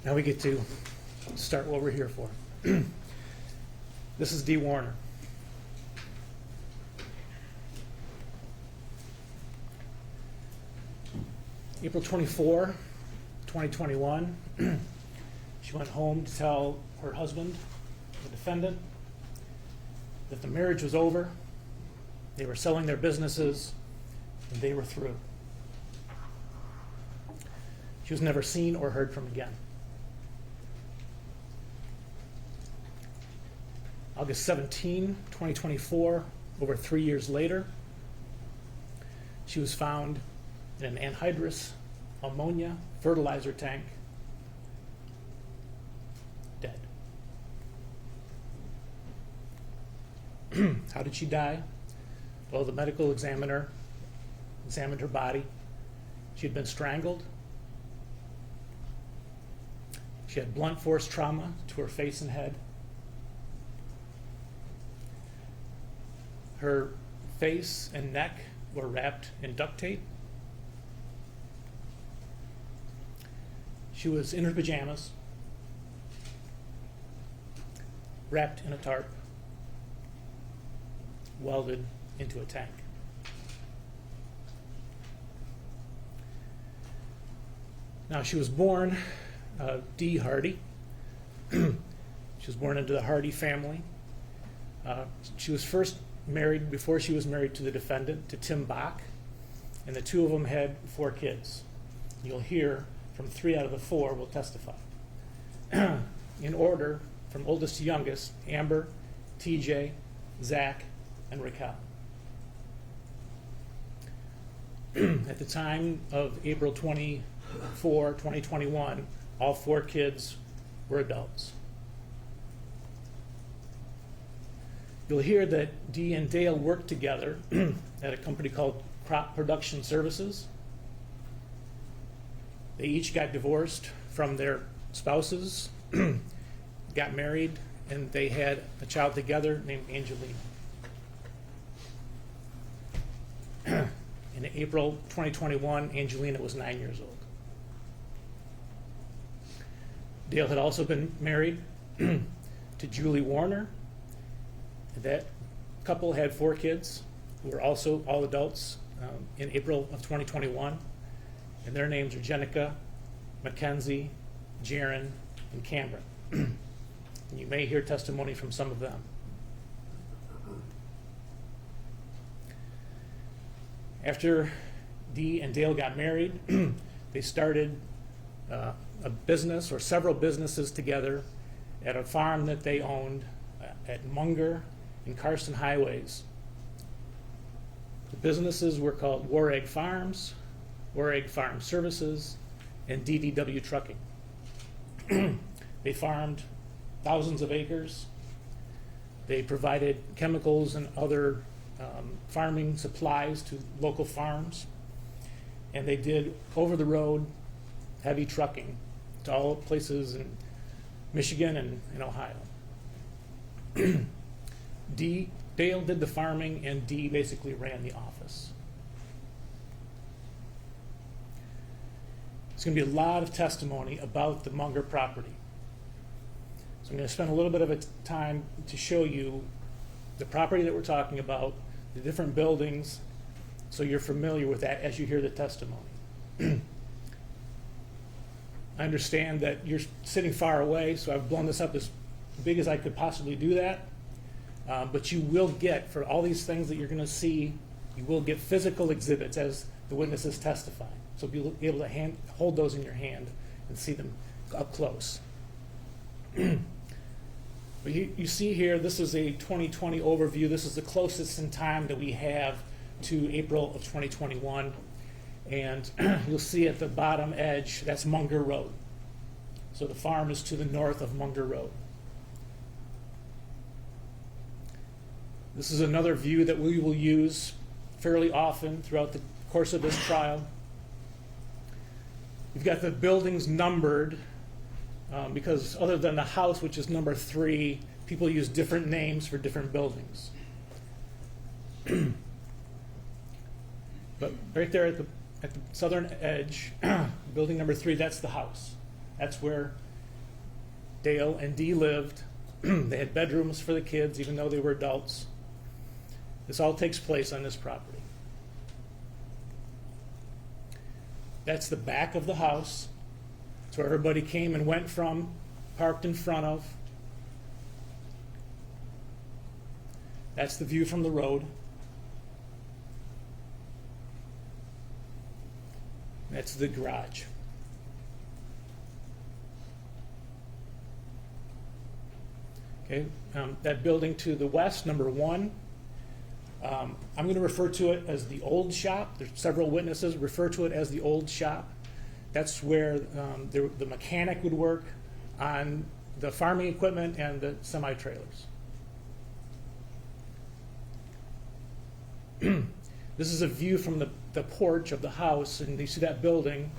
Now we get to start what we're here for. This is Dee Warner. April 24, 2021, she went home to tell her husband, the defendant, that the marriage was over, they were selling their businesses, and they were through. She was never seen or heard from again. August 17, 2024, over 3 years later, she was found in an anhydrous ammonia fertilizer tank, dead. How did she die? Well, the medical examiner examined her body. She had been strangled. She had blunt force trauma to her face and head. Her face and neck were wrapped in duct tape. She was in her pajamas, wrapped in a tarp, welded into a tank. Now, she was born Dee Hardy. She was born into the Hardy family. She was first married, before she was married to the defendant, to Tim Bach, and the two of them had 4 kids. You'll hear from 3 out of the 4 will testify. In order, from oldest to youngest: Amber, TJ, Zach, and Raquel. At the time of April 24, 2021, all 4 kids were adults. You'll hear that Dee and Dale worked together at a company called Crop Production Services. They each got divorced from their spouses, got married, and they had a child together named Angelina. In April 2021, Angelina was 9 years old. Dale had also been married to Julie Warner. That couple had 4 kids who were also all adults in April of 2021. And their names are Jenica, Mackenzie, Jaron, and Cameron. And you may hear testimony from some of them. After Dee and Dale got married, they started a business or several businesses together at a farm that they owned at Munger and Carson Highways. The businesses were called War Egg Farms, War Egg Farm Services, and DDW Trucking. They farmed thousands of acres. They provided chemicals and other farming supplies to local farms. And they did over-the-road heavy trucking to all places in Michigan and in Ohio. Dale did the farming, and Dee basically ran the office. There's going to be a lot of testimony about the Munger property. So I'm going to spend a little bit of time to show you the property that we're talking about, the different buildings, so you're familiar with that as you hear the testimony. I understand that you're sitting far away, so I've blown this up as big as I could possibly do that. But you will get, for all these things that you're going to see, you will get physical exhibits as the witnesses testify. So you'll be able to hold those in your hand and see them up close. But you see here, this is a 2020 overview. This is the closest in time that we have to April of 2021. And you'll see at the bottom edge, that's Munger Road. So the farm is to the north of Munger Road. This is another view that we will use fairly often throughout the course of this trial. You've got the buildings numbered because other than the house, which is number 3, people use different names for different buildings. But right there at the southern edge, building number 3, that's the house. That's where Dale and Dee lived. They had bedrooms for the kids, even though they were adults. This all takes place on this property. That's the back of the house. That's where everybody came and went from, parked in front of. That's the view from the road. That's the garage. Okay, that building to the west, number 1, I'm going to refer to it as the old shop. There's several witnesses refer to it as the old shop. That's where the mechanic would work on the farming equipment and the semi-trailers. This is a view from the porch of the house, and you see that building.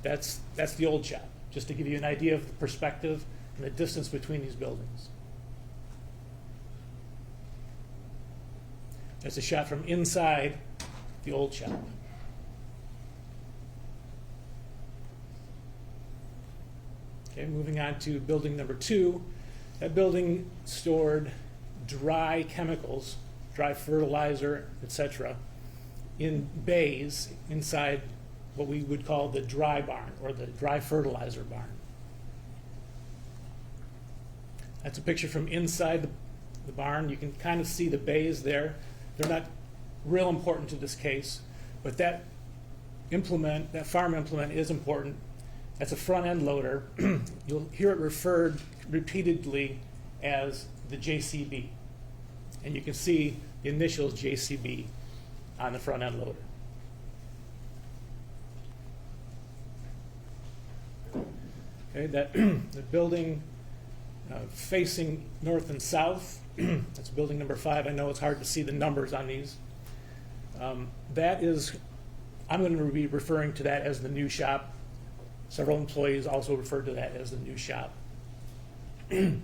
That's the old shop, just to give you an idea of the perspective and the distance between these buildings. That's a shot from inside the old shop. Okay, moving on to building number 2. That building stored dry chemicals, dry fertilizer, etc., in bays inside what we would call the dry barn or the dry fertilizer barn. That's a picture from inside the barn. You can kind of see the bays there. They're not real important to this case, but that implement, that farm implement, is important. That's a front end loader. You'll hear it referred repeatedly as the JCB. And you can see the initials JCB on the front end loader. Okay, the building facing north and south, that's building number 5. I know it's hard to see the numbers on these. That is, I'm going to be referring to that as the new shop. Several employees also refer to that as the new shop. There's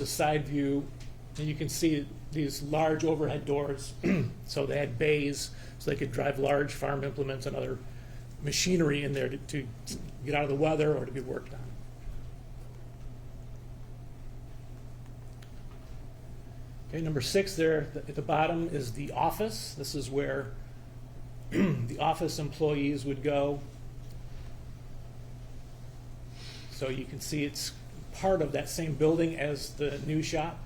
a side view, and you can see these large overhead doors. So they had bays, so they could drive large farm implements and other machinery in there to get out of the weather or to be worked on. Okay, number 6 there at the bottom is the office. This is where the office employees would go. So you can see it's part of that same building as the new shop,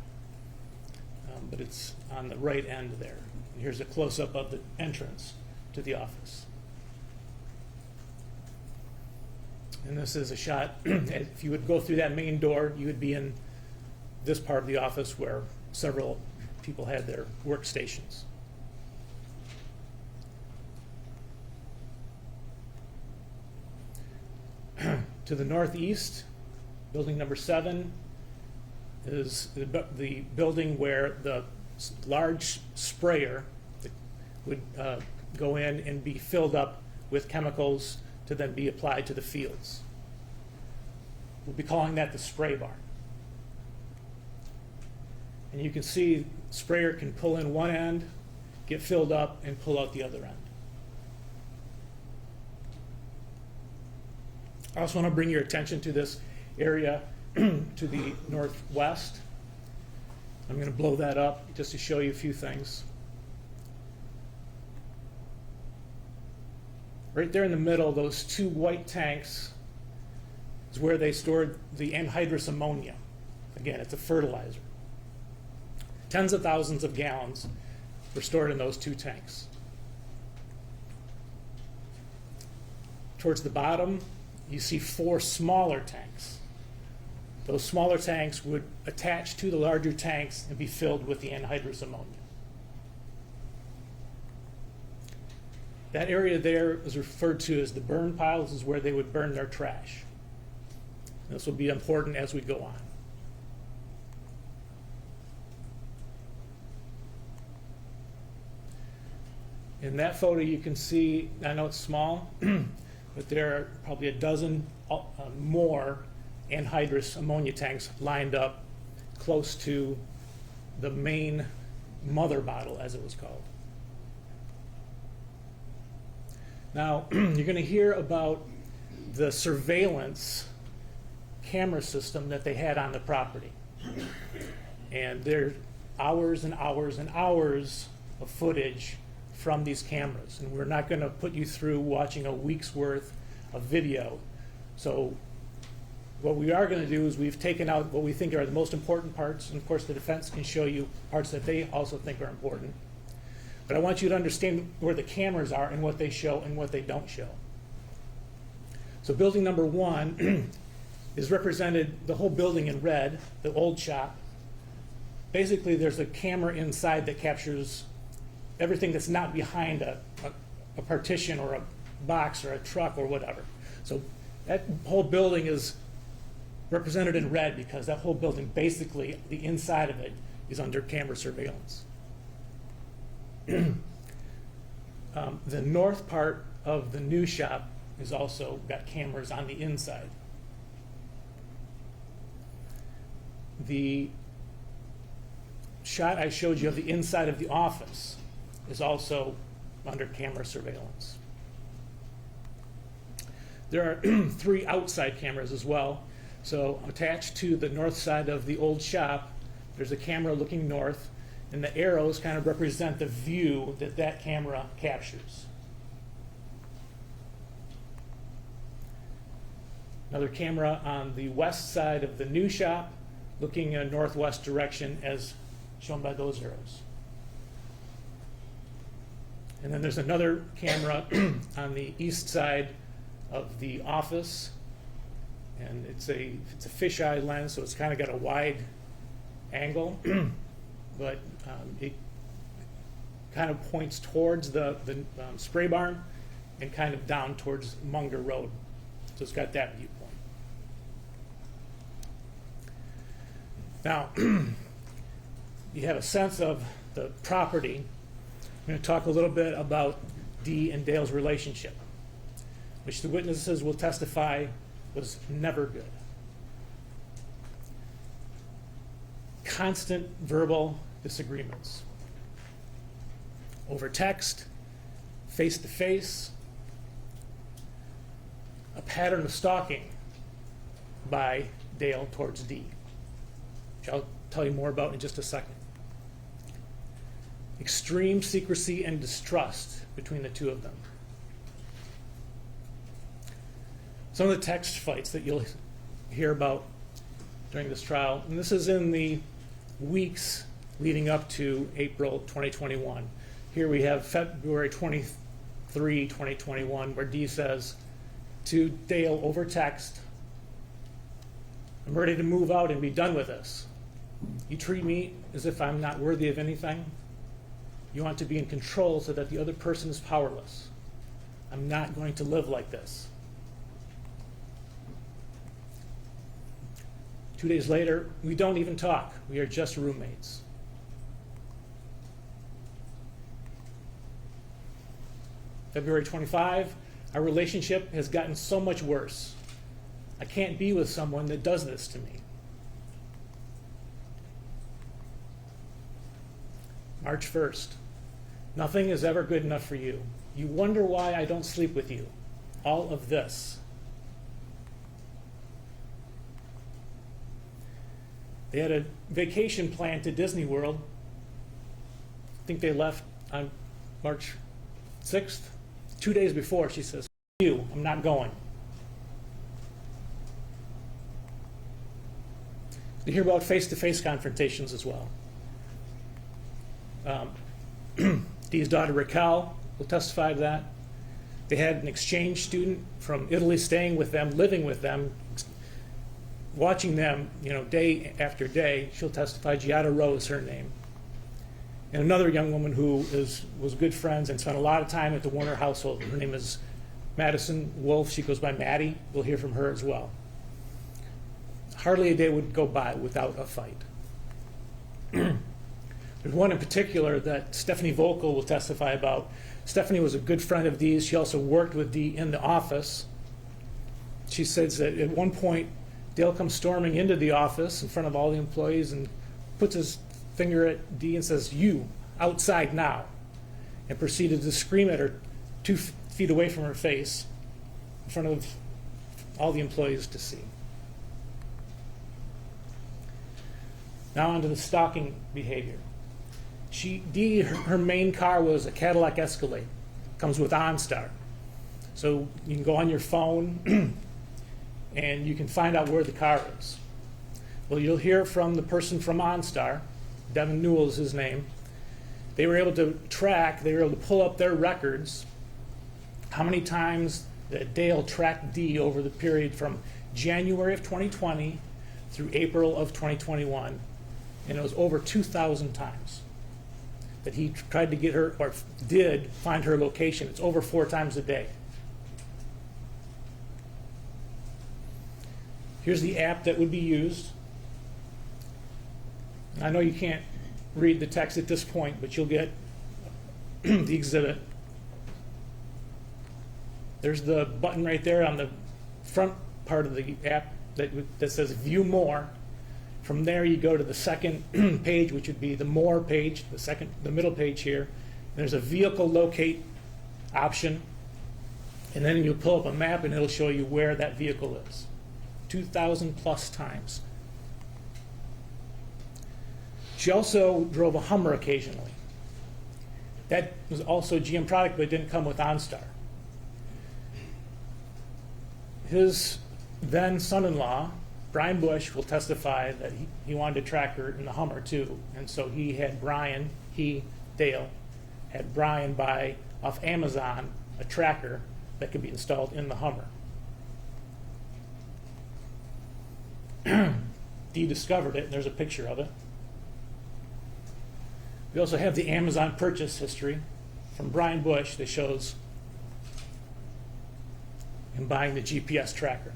but it's on the right end there. And here's a close-up of the entrance to the office. And this is a shot. If you would go through that main door, you would be in this part of the office where several people had their workstations. To the northeast, building number 7 is the building where the large sprayer would go in and be filled up with chemicals to then be applied to the fields. We'll be calling that the spray barn. And you can see the sprayer can pull in one end, get filled up, and pull out the other end. I also want to bring your attention to this area to the northwest. I'm going to blow that up just to show you a few things. Right there in the middle, those 2 white tanks is where they stored the anhydrous ammonia. Again, it's a fertilizer. Tens of thousands of gallons were stored in those 2 tanks. Towards the bottom, you see 4 smaller tanks. Those smaller tanks would attach to the larger tanks and be filled with the anhydrous ammonia. That area there is referred to as the burn pile. This is where they would burn their trash. This will be important as we go on. In that photo you can see, I know it's small, but there are probably a dozen more anhydrous ammonia tanks lined up close to the main mother bottle, as it was called. Now, you're going to hear about the surveillance camera system that they had on the property. And there are hours and hours and hours of footage from these cameras. And we're not going to put you through watching a week's worth of video. So what we are going to do is we've taken out what we think are the most important parts, and of course the defense can show you parts that they also think are important. But I want you to understand where the cameras are and what they show and what they don't show. So building number 1 is represented, the whole building in red, the old shop. Basically there's a camera inside that captures everything that's not behind a partition or a box or a truck or whatever. So that whole building is represented in red because that whole building, basically the inside of it, is under camera surveillance. The north part of the new shop is also got cameras on the inside. The shot I showed you of the inside of the office is also under camera surveillance. There are 3 outside cameras as well. So attached to the north side of the old shop, there's a camera looking north, and the arrows kind of represent the view that that camera captures. Another camera on the west side of the new shop, looking in a northwest direction as shown by those arrows. And then there's another camera on the east side of the office, and it's a fisheye lens, so it's kind of got a wide angle, but it kind of points towards the spray barn and kind of down towards Munger Road. So it's got that viewpoint. Now, you have a sense of the property. I'm going to talk a little bit about Dee and Dale's relationship, which the witnesses will testify was never good. Constant verbal disagreements over text, face-to-face, a pattern of stalking by Dale towards Dee, which I'll tell you more about in just a second. Extreme secrecy and distrust between the two of them. Some of the text fights that you'll hear about during this trial, and this is in the weeks leading up to April 2021. Here we have February 23, 2021, where Dee says to Dale over text, "I'm ready to move out and be done with this. You treat me as if I'm not worthy of anything. You want to be in control so that the other person is powerless. I'm not going to live like this." 2 days later, we don't even talk. We are just roommates. February 25, our relationship has gotten so much worse. I can't be with someone that does this to me. March 1st, nothing is ever good enough for you. You wonder why I don't sleep with you. All of this. They had a vacation planned to Disney World. I think they left on March 6th. 2 days before, she says, "You, I'm not going." You hear about face-to-face confrontations as well. Dee's daughter Raquel will testify to that. They had an exchange student from Italy staying with them, living with them, watching them, day after day. She'll testify. Giada Rowe is her name. And another young woman who was good friends and spent a lot of time at the Warner household. Her name is Madison Wolf. She goes by Maddie. We'll hear from her as well. Hardly a day would go by without a fight. There's one in particular that Stephanie Volkel will testify about. Stephanie was a good friend of Dee's. She also worked with Dee in the office. She says that at one point, Dale comes storming into the office in front of all the employees and puts his finger at Dee and says, "You, outside now," and proceeded to scream at her 2 feet away from her face in front of all the employees to see. Now onto the stalking behavior. Her main car was a Cadillac Escalade. Comes with OnStar. So you can go on your phone and you can find out where the car is. Well, you'll hear from the person from OnStar, Devin Newell is his name. They were able to pull up their records, how many times that Dale tracked Dee over the period from January of 2020 through April of 2021. And it was over 2,000 times that he tried to get her, or did find her location. It's over 4 times a day. Here's the app that would be used. I know you can't read the text at this point, but you'll get the exhibit. There's the button right there on the front part of the app that says View More. From there, you go to the second page, which would be the More page, the middle page here. There's a vehicle locate option, and then you pull up a map, and it'll show you where that vehicle is. 2,000 plus times. She also drove a Hummer occasionally. That was also a GM product, but it didn't come with OnStar. His then son-in-law, Brian Bush, will testify that he wanted to track her in the Hummer too. And so he had Dale, had Brian buy off Amazon a tracker that could be installed in the Hummer. Dee discovered it, and there's a picture of it. We also have the Amazon purchase history from Brian Bush that shows him buying the GPS tracker.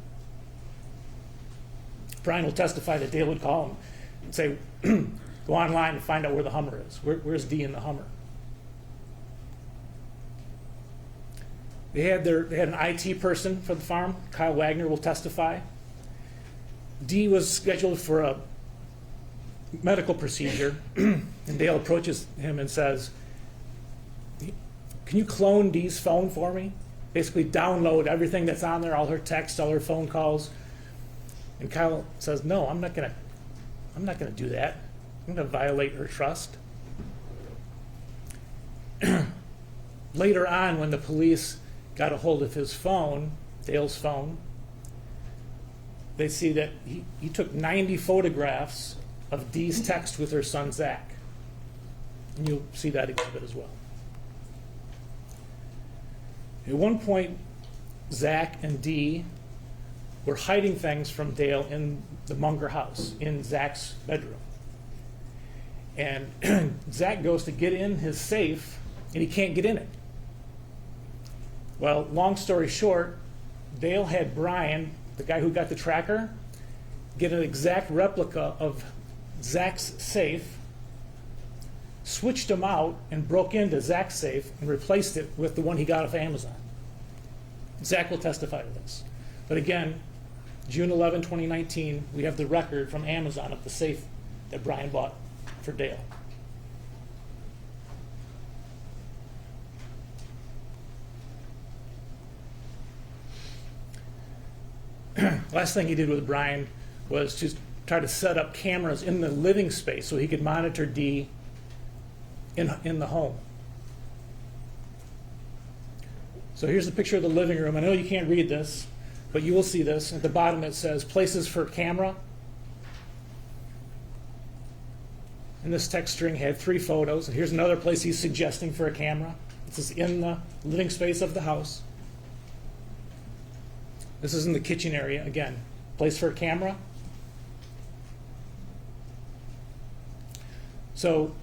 Brian will testify that Dale would call him and say, go online and find out where the Hummer is. Where's Dee in the Hummer? They had an IT person for the farm. Kyle Wagner will testify. Dee was scheduled for a medical procedure, and Dale approaches him and says, can you clone Dee's phone for me? Basically download everything that's on there, all her texts, all her phone calls. And Kyle says, no, I'm not gonna do that. I'm gonna violate her trust. Later on, when the police got a hold of his phone, Dale's phone, they see that he took 90 photographs of Dee's text with her son, Zach. And you'll see that exhibit as well. At one point, Zach and Dee were hiding things from Dale in the Munger house, in Zach's bedroom. And Zach goes to get in his safe, and he can't get in it. Well, long story short, Dale had Brian, the guy who got the tracker, get an exact replica of Zach's safe, switched them out, and broke into Zach's safe and replaced it with the one he got off Amazon. Zach will testify to this. But again, June 11, 2019, we have the record from Amazon of the safe that Brian bought for Dale. Last thing he did with Brian was to try to set up cameras in the living space so he could monitor Dee in the home. So here's the picture of the living room. I know you can't read this, but you will see this. At the bottom it says places for camera. And this text string had 3 photos. And here's another place he's suggesting for a camera. This is in the living space of the house. This is in the kitchen area. Again, place for a camera. So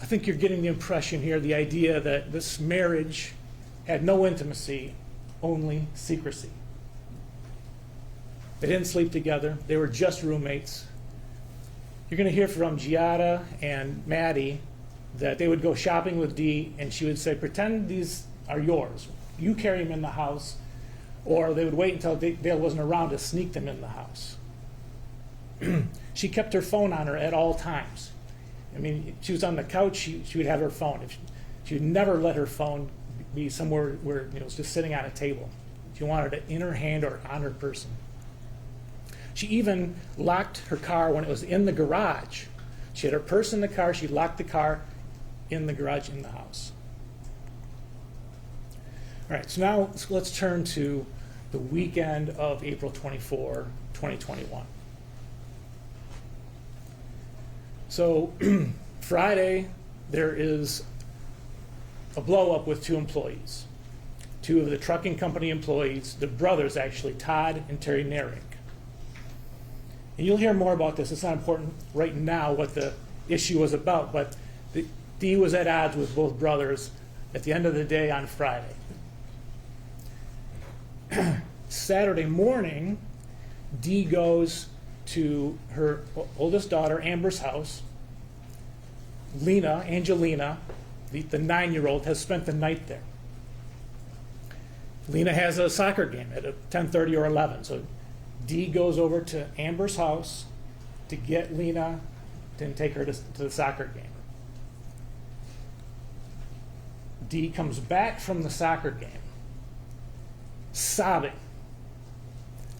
I think you're getting the impression here, the idea that this marriage had no intimacy, only secrecy. They didn't sleep together. They were just roommates. You're going to hear from Giada and Maddie that they would go shopping with Dee, and she would say, pretend these are yours. You carry them in the house. Or they would wait until Dale wasn't around to sneak them in the house. She kept her phone on her at all times. I mean, she was on the couch, she would have her phone. She would never let her phone be somewhere where it was just sitting on a table. She wanted it in her hand or on her person. She even locked her car when it was in the garage. She had her purse in the car. She locked the car in the garage in the house. All right, so now let's turn to the weekend of April 24, 2021. So Friday, there is a blow up with two employees. Two of the trucking company employees, the brothers actually, Todd and Terry Narick. And you'll hear more about this. It's not important right now what the issue was about, but Dee was at odds with both brothers at the end of the day on Friday. Saturday morning, Dee goes to her oldest daughter, Amber's house. Angelina, the 9-year-old, has spent the night there. Lena has a soccer game at 10:30 or 11, so Dee goes over to Amber's house to get Lena and take her to the soccer game. Dee comes back from the soccer game, sobbing,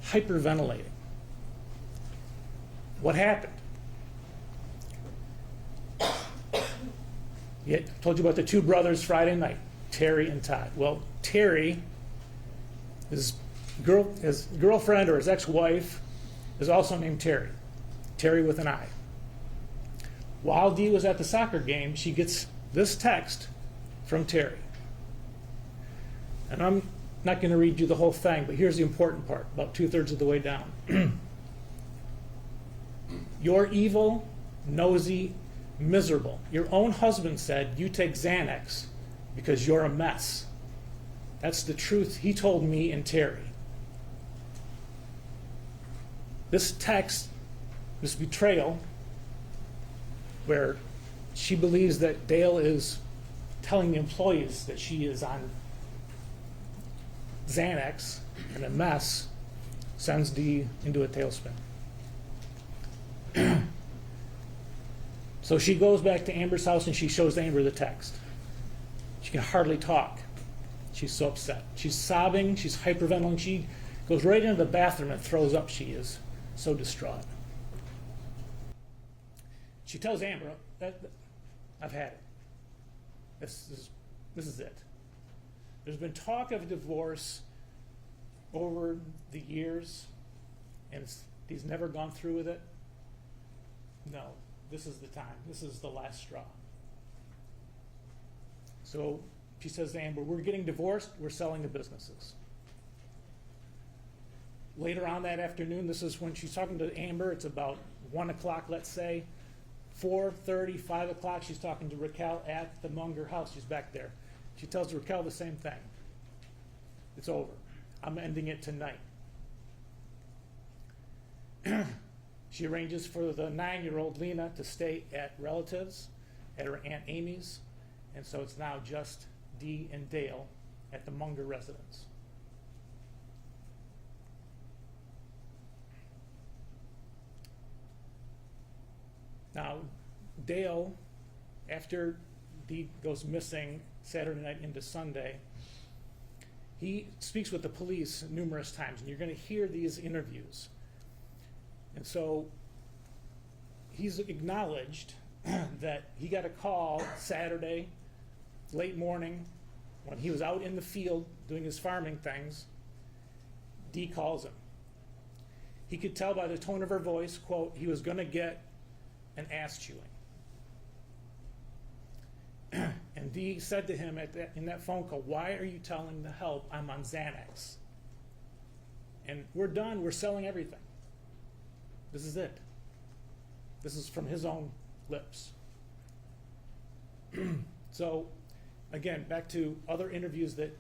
hyperventilating. What happened? I told you about the two brothers Friday night, Terry and Todd. Well, Terry, his girlfriend or his ex-wife is also named Terry. Terry with an I. While Dee was at the soccer game, she gets this text from Terry. And I'm not going to read you the whole thing, but here's the important part, about 2/3 of the way down. You're evil, nosy, miserable. Your own husband said you take Xanax because you're a mess. That's the truth he told me and Terry. This text, this betrayal, where she believes that Dale is telling the employees that she is on Xanax and a mess, sends Dee into a tailspin. So she goes back to Amber's house and she shows Amber the text. She can hardly talk. She's so upset. She's sobbing, she's hyperventilating. She goes right into the bathroom and throws up. She is so distraught. She tells Amber, I've had it. This is it. There's been talk of divorce over the years, and he's never gone through with it. No, this is the time. This is the last straw. So she says to Amber, we're getting divorced, we're selling the businesses. Later on that afternoon, this is when she's talking to Amber, it's about 1 o'clock, let's say. 4:30, 5 o'clock, she's talking to Raquel at the Munger house. She's back there. She tells Raquel the same thing. It's over. I'm ending it tonight. She arranges for the 9-year-old Lena to stay at relatives, at her Aunt Amy's, and so it's now just Dee and Dale at the Munger residence. Now, Dale, after Dee goes missing Saturday night into Sunday, he speaks with the police numerous times, and you're going to hear these interviews. And so he's acknowledged that he got a call Saturday, late morning, when he was out in the field doing his farming things. Dee calls him. He could tell by the tone of her voice, quote, he was going to get an ass chewing. And Dee said to him in that phone call, why are you telling the help I'm on Xanax? And we're done, we're selling everything. This is it. This is from his own lips. So, again, back to other interviews that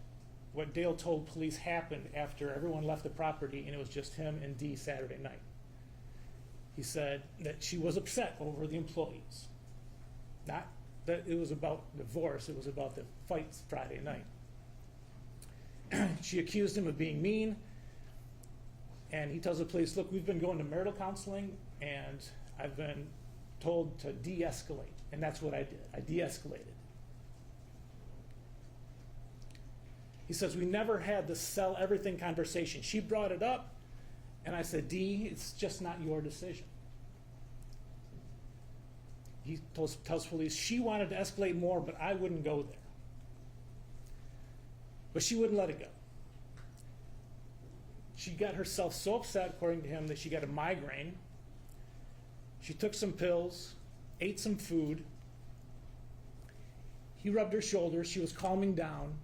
what Dale told police happened after everyone left the property and it was just him and Dee Saturday night. He said that she was upset over the employees. Not that it was about divorce, it was about the fights Friday night. She accused him of being mean, and he tells the police, look, we've been going to marital counseling, and I've been told to de-escalate, and that's what I did. I de-escalated. He says, we never had this sell everything conversation. She brought it up, and I said, Dee, it's just not your decision. He tells police she wanted to escalate more, but I wouldn't go there. But she wouldn't let it go. She got herself so upset, according to him, that she got a migraine. She took some pills, ate some food. He rubbed her shoulder. She was calming down.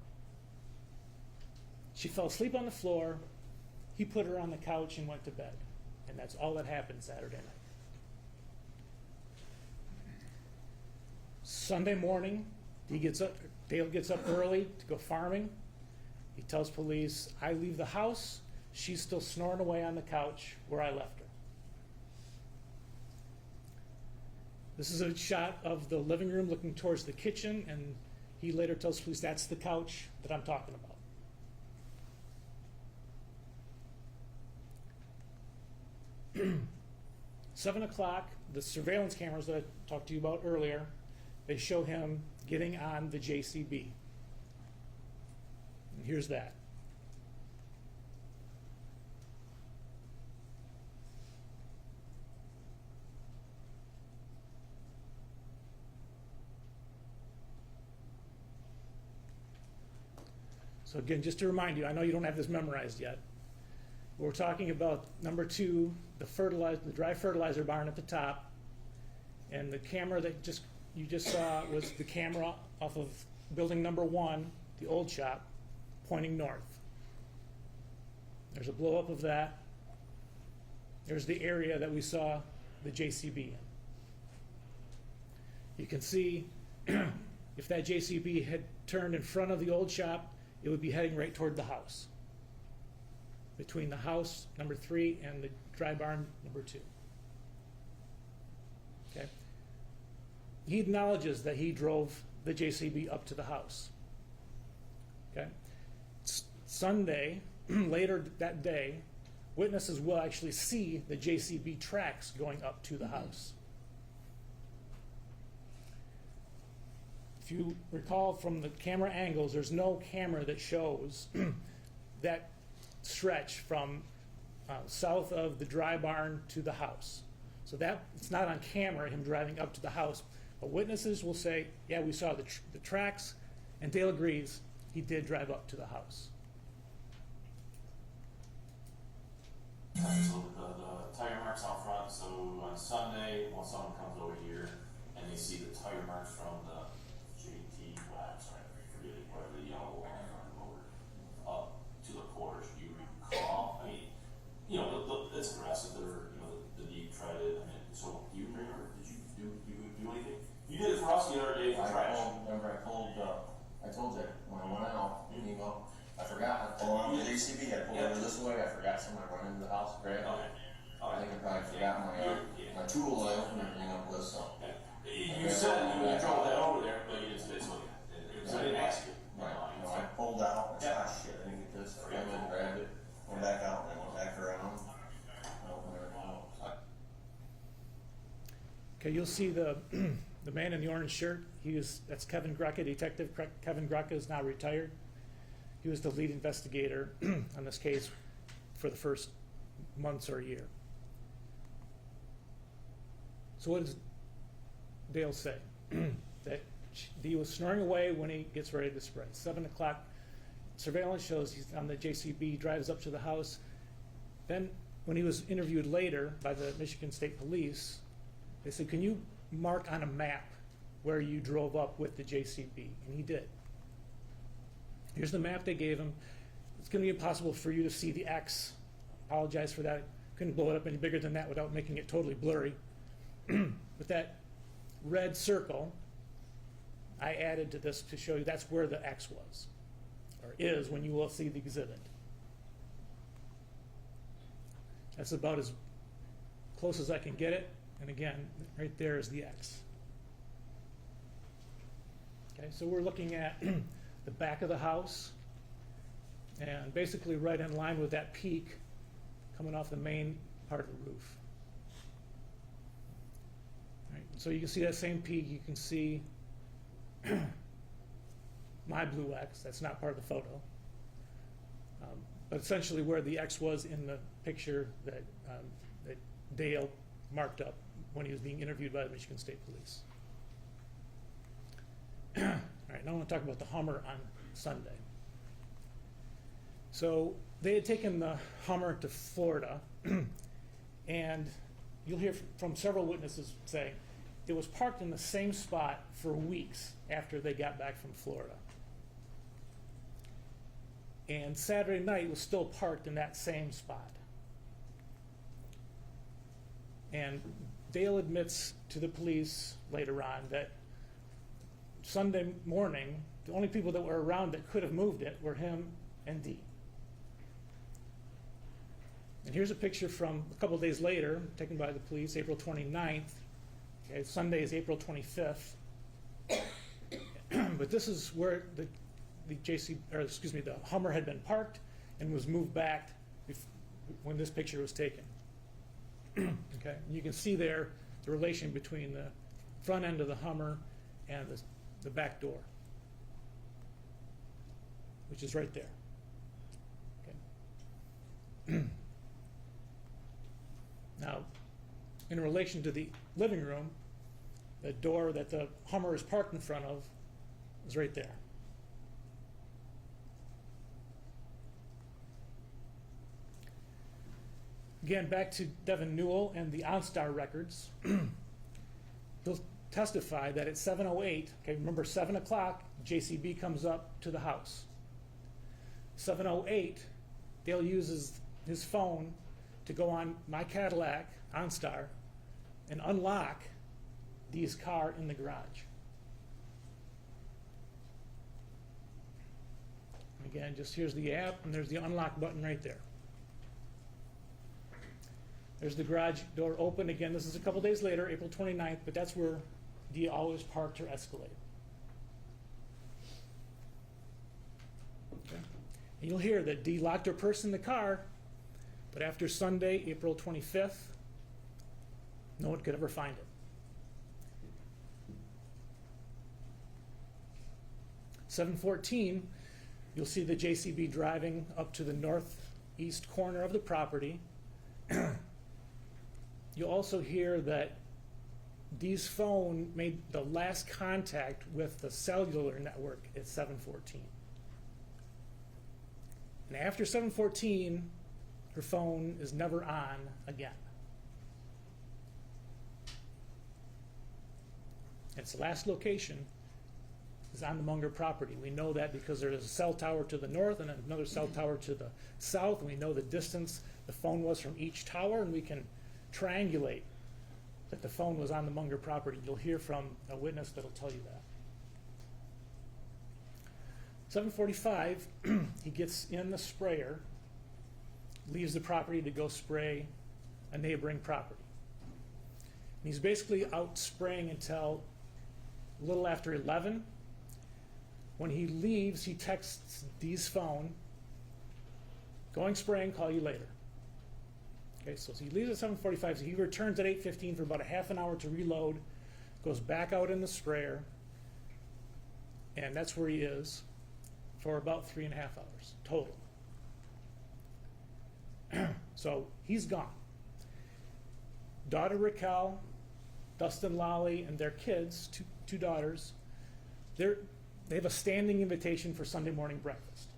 She fell asleep on the floor. He put her on the couch and went to bed. And that's all that happened Saturday night. Sunday morning, Dale gets up early to go farming. He tells police, I leave the house. She's still snoring away on the couch where I left her. This is a shot of the living room looking towards the kitchen, and he later tells police that's the couch that I'm talking about. Seven o'clock, the surveillance cameras that I talked to you about earlier, they show him getting on the JCB. And here's that. So again, just to remind you, I know you don't have this memorized yet. We're talking about number 2, the dry fertilizer barn at the top, and the camera that you just saw was the camera off of building number 1, the old shop, pointing north. There's a blow up of that. There's the area that we saw the JCB in. You can see if that JCB had turned in front of the old shop, it would be heading right toward the house. Between the house, number 3, and the dry barn, number 2. Okay. He acknowledges that he drove the JCB up to the house. Okay. Sunday, later that day, witnesses will actually see the JCB tracks going up to the house. If you recall from the camera angles, there's no camera that shows that stretch from south of the dry barn to the house. So that it's not on camera, him driving up to the house. But witnesses will say, yeah, we saw the tracks, and Dale agrees he did drive up to the house. So the tire marks out front, so on Sunday, when someone comes over here and they see the tire marks from the JT, I'm sorry, I forget it, whatever the yellow one on the motor, up to the porch, you recall, I mean, you know, it's aggressive, the deep tried it, I mean, so do you remember, did you do anything? You did it for us the other day for trash. I told you, when I went out, you know, I forgot, I pulled on the JCB, I pulled over this way, I forgot something, I run into the house, grabbed it. I think I probably forgot my tool that I opened everything up with, so. You said you drove that over there, but you didn't say so. So I didn't ask you. Right, you know, I pulled out, and I shit, I didn't get this, I went and grabbed it, went back out, and then went back around. I opened everything up. Okay, you'll see the man in the orange shirt. That's Kevin Grucka, Detective Kevin Grucka is now retired. He was the lead investigator on this case for the first months or a year. So what does Dale say? That he was snoring away when he gets ready to spray. 7 o'clock, surveillance shows he's on the JCB, drives up to the house. Then when he was interviewed later by the Michigan State Police, they said, can you mark on a map where you drove up with the JCB? And he did. Here's the map they gave him. It's going to be impossible for you to see the X. Apologize for that. Couldn't blow it up any bigger than that without making it totally blurry. But that red circle, I added to this to show you that's where the X was, or is when you will see the exhibit. That's about as close as I can get it. And again, right there is the X. Okay, so we're looking at the back of the house, and basically right in line with that peak coming off the main part of the roof. All right, so you can see that same peak. You can see my blue X. That's not part of the photo. But essentially where the X was in the picture that Dale marked up when he was being interviewed by the Michigan State Police. All right, now I want to talk about the Hummer on Sunday. So they had taken the Hummer to Florida, and you'll hear from several witnesses saying it was parked in the same spot for weeks after they got back from Florida. And Saturday night was still parked in that same spot. And Dale admits to the police later on that Sunday morning, the only people that were around that could have moved it were him and Dee. And here's a picture from a couple days later, taken by the police, April 29th. Okay, Sunday is April 25th. But this is where the Hummer had been parked and was moved back when this picture was taken. Okay, you can see there the relation between the front end of the Hummer and the back door, which is right there. Okay. Now, in relation to the living room, the door that the Hummer is parked in front of is right there. Again, back to Devin Newell and the OnStar records. They'll testify that at 7:08, okay, remember 7 o'clock, JCB comes up to the house. 7:08, Dale uses his phone to go on My Cadillac, OnStar, and unlock Dee's car in the garage. Again, just here's the app, and there's the unlock button right there. There's the garage door open. Again, this is a couple days later, April 29th, but that's where Dee always parked her Escalade. Okay. And you'll hear that Dee locked her purse in the car, but after Sunday, April 25th, no one could ever find it. 7:14, you'll see the JCB driving up to the northeast corner of the property. You'll also hear that Dee's phone made the last contact with the cellular network at 7:14. And after 7:14, her phone is never on again. Its last location is on the Munger property. We know that because there is a cell tower to the north and another cell tower to the south, and we know the distance the phone was from each tower, and we can triangulate that the phone was on the Munger property. You'll hear from a witness that'll tell you that. 7:45, he gets in the sprayer, leaves the property to go spray a neighboring property. And he's basically out spraying until a little after 11. When he leaves, he texts Dee's phone, going spraying, call you later. Okay, so he leaves at 7:45, so he returns at 8:15 for about a half an hour to reload, goes back out in the sprayer, and that's where he is for about 3.5 hours total. So he's gone. Daughter Raquel, Dustin Lally, and their kids, two daughters, they have a standing invitation for Sunday morning breakfast.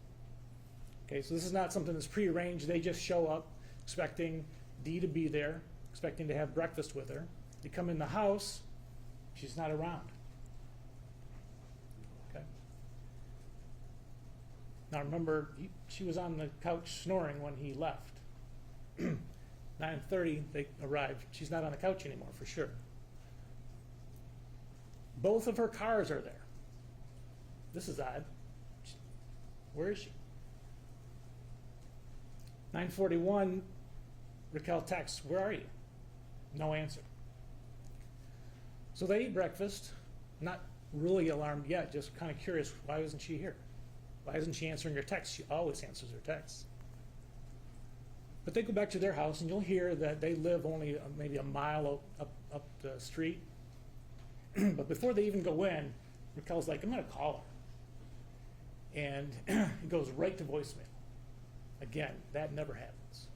Okay, so this is not something that's prearranged. They just show up expecting Dee to be there, expecting to have breakfast with her. They come in the house, she's not around. Okay. Now remember, she was on the couch snoring when he left. 9:30, they arrived. She's not on the couch anymore, for sure. Both of her cars are there. This is odd. Where is she? 9:41, Raquel texts, where are you? No answer. So they eat breakfast, not really alarmed yet, just kind of curious, why isn't she here? Why isn't she answering her texts? She always answers her texts. But they go back to their house, and you'll hear that they live only maybe a mile up the street. But before they even go in, Raquel's like, I'm going to call her. And it goes right to voicemail. Again, that never happens.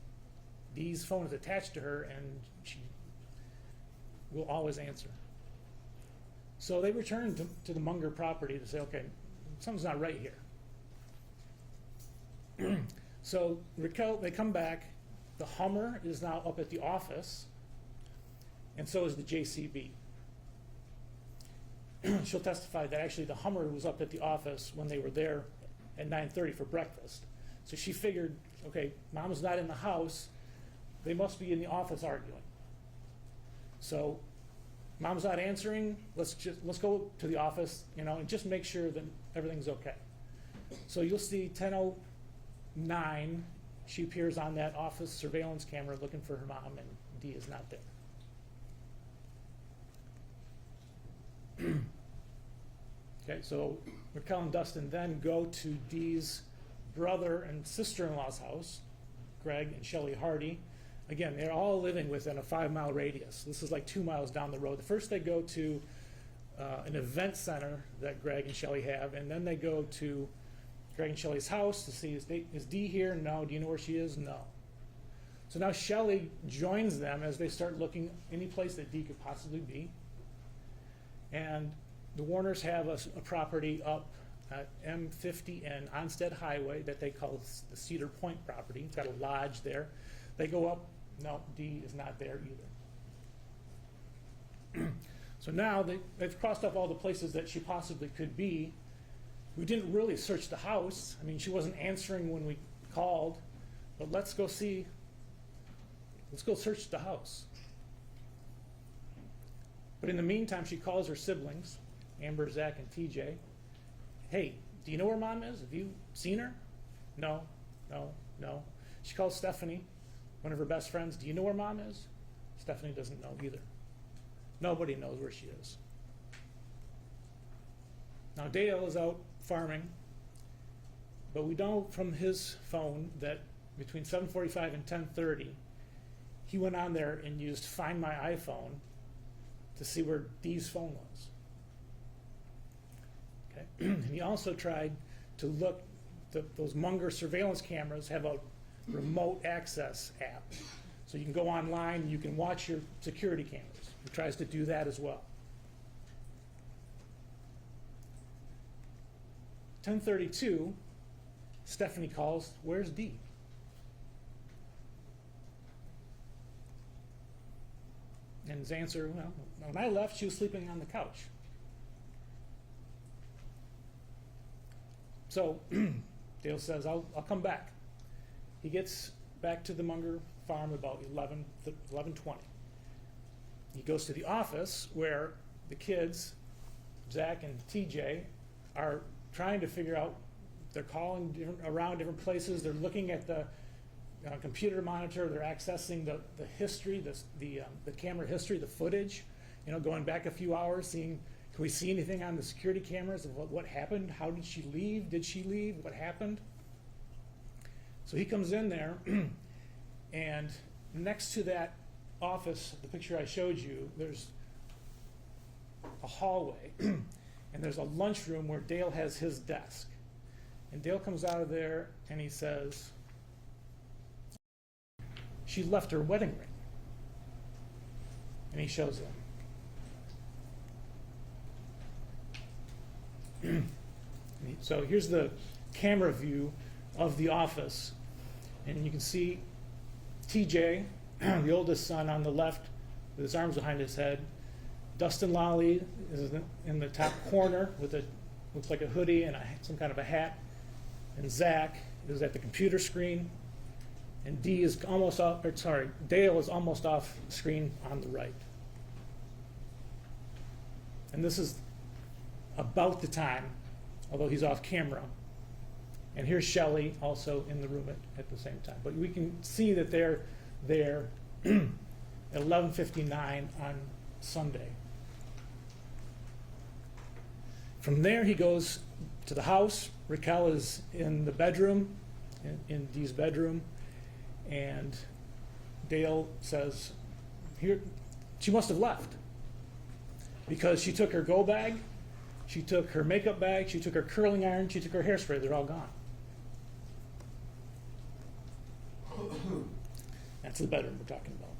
Dee's phone is attached to her, and she will always answer. So they return to the Munger property to say, okay, something's not right here. So Raquel, they come back. The Hummer is now up at the office, and so is the JCB. She'll testify that actually the Hummer was up at the office when they were there at 9:30 for breakfast. So she figured, okay, Mom's not in the house. They must be in the office arguing. So Mom's not answering. Let's go to the office, and just make sure that everything's okay. So you'll see 10:09. She appears on that office surveillance camera looking for her mom, and Dee is not there. Okay, so Raquel and Dustin then go to Dee's brother and sister-in-law's house, Greg and Shelley Hardy. Again, they're all living within a 5-mile radius. This is like 2 miles down the road. First they go to an event center that Greg and Shelley have, and then they go to Greg and Shelley's house to see, is Dee here? No. Do you know where she is? No. So now Shelley joins them as they start looking any place that Dee could possibly be. And the Warners have a property up at M50 and Onstead Highway that they call the Cedar Point property. It's got a lodge there. They go up. No, Dee is not there either. So now they've crossed off all the places that she possibly could be. We didn't really search the house. I mean, she wasn't answering when we called, but let's go search the house. But in the meantime, she calls her siblings, Amber, Zach, and TJ. Hey, do you know where Mom is? Have you seen her? No. She calls Stephanie, one of her best friends. Do you know where Mom is? Stephanie doesn't know either. Nobody knows where she is. Now Dale is out farming, but we know from his phone that between 7:45 and 10:30, he went on there and used Find My iPhone to see where Dee's phone was. Okay, and he also tried to look. Those Munger surveillance cameras have a remote access app, so you can go online and you can watch your security cameras. He tries to do that as well. 10:32, Stephanie calls, where's Dee? And his answer, well, when I left, she was sleeping on the couch. So Dale says, I'll come back. He gets back to the Munger farm about 11:20. He goes to the office where the kids, Zach and TJ, are trying to figure out, they're calling around different places, they're looking at the computer monitor, they're accessing the history, the camera history, the footage, going back a few hours, seeing, can we see anything on the security cameras of what happened? How did she leave? Did she leave? What happened? So he comes in there, and next to that office, the picture I showed you, there's a hallway, and there's a lunchroom where Dale has his desk. And Dale comes out of there and he says, she left her wedding ring. And he shows them. So here's the camera view of the office. And you can see TJ, the oldest son, on the left with his arms behind his head. Dustin Lally is in the top corner with looks like a hoodie and some kind of a hat. And Zach is at the computer screen. And Dale is almost off screen on the right. And this is about the time, although he's off camera. And here's Shelley also in the room at the same time. But we can see that they're there at 11:59 on Sunday. From there, he goes to the house. Raquel is in the bedroom, in Dee's bedroom, and Dale says, "Here, she must have left because she took her go bag, she took her makeup bag, she took her curling iron, she took her hairspray. They're all gone." That's the bedroom we're talking about.